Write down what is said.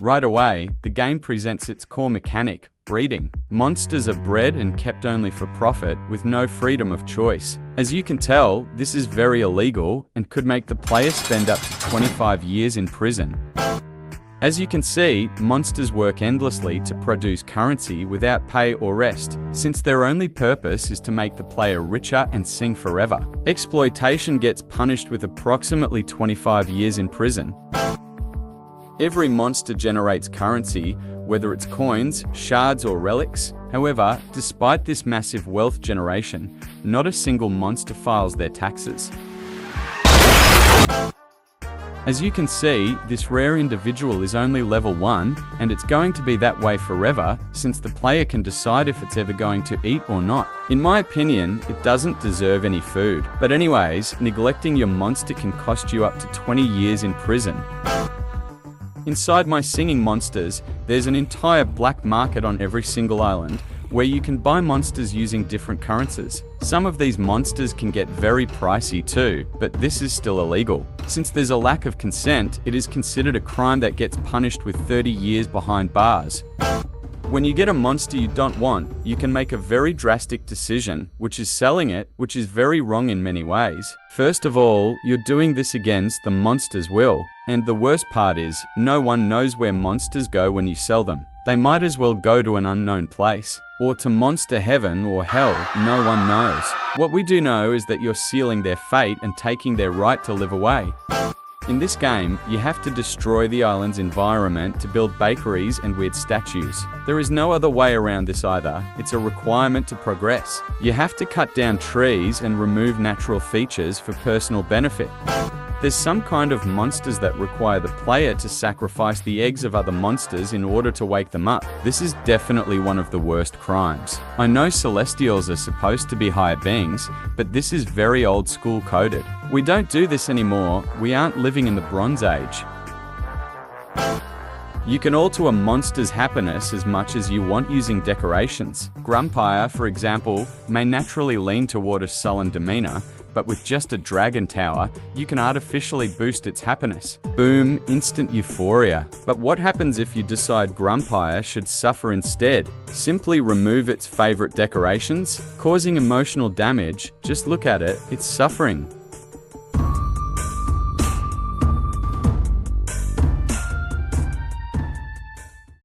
Right away, the game presents its core mechanic, breeding. Monsters are bred and kept only for profit, with no freedom of choice. As you can tell, this is very illegal and could make the player spend up to 25 years in prison. As you can see, monsters work endlessly to produce currency without pay or rest, since their only purpose is to make the player richer and sing forever. Exploitation gets punished with approximately 25 years in prison. Every monster generates currency, whether it's coins, shards, or relics. However, despite this massive wealth generation, not a single monster files their taxes. As you can see, this rare individual is only level 1, and it's going to be that way forever, since the player can decide if it's ever going to eat or not. In my opinion, it doesn't deserve any food. But anyways, neglecting your monster can cost you up to 20 years in prison. Inside my singing monsters, there's an entire black market on every single island, where you can buy monsters using different currencies. Some of these monsters can get very pricey too, but this is still illegal. Since there's a lack of consent, it is considered a crime that gets punished with 30 years behind bars. When you get a monster you don't want, you can make a very drastic decision, which is selling it, which is very wrong in many ways. First of all, you're doing this against the monster's will. And the worst part is, no one knows where monsters go when you sell them. They might as well go to an unknown place, or to monster heaven or hell, no one knows. What we do know is that you're sealing their fate and taking their right to live away. In this game, you have to destroy the island's environment to build bakeries and weird statues. There is no other way around this either. It's a requirement to progress. You have to cut down trees and remove natural features for personal benefit. There's some kind of monsters that require the player to sacrifice the eggs of other monsters in order to wake them up. This is definitely one of the worst crimes. I know Celestials are supposed to be higher beings, but this is very old school coded. We don't do this anymore. We aren't living in the Bronze Age. You can alter a monster's happiness as much as you want using decorations. Grumpire, for example, may naturally lean toward a sullen demeanor, but with just a dragon tower, you can artificially boost its happiness. Boom, instant euphoria. But what happens if you decide Grumpire should suffer instead? Simply remove its favorite decorations, causing emotional damage. Just look at it, it's suffering.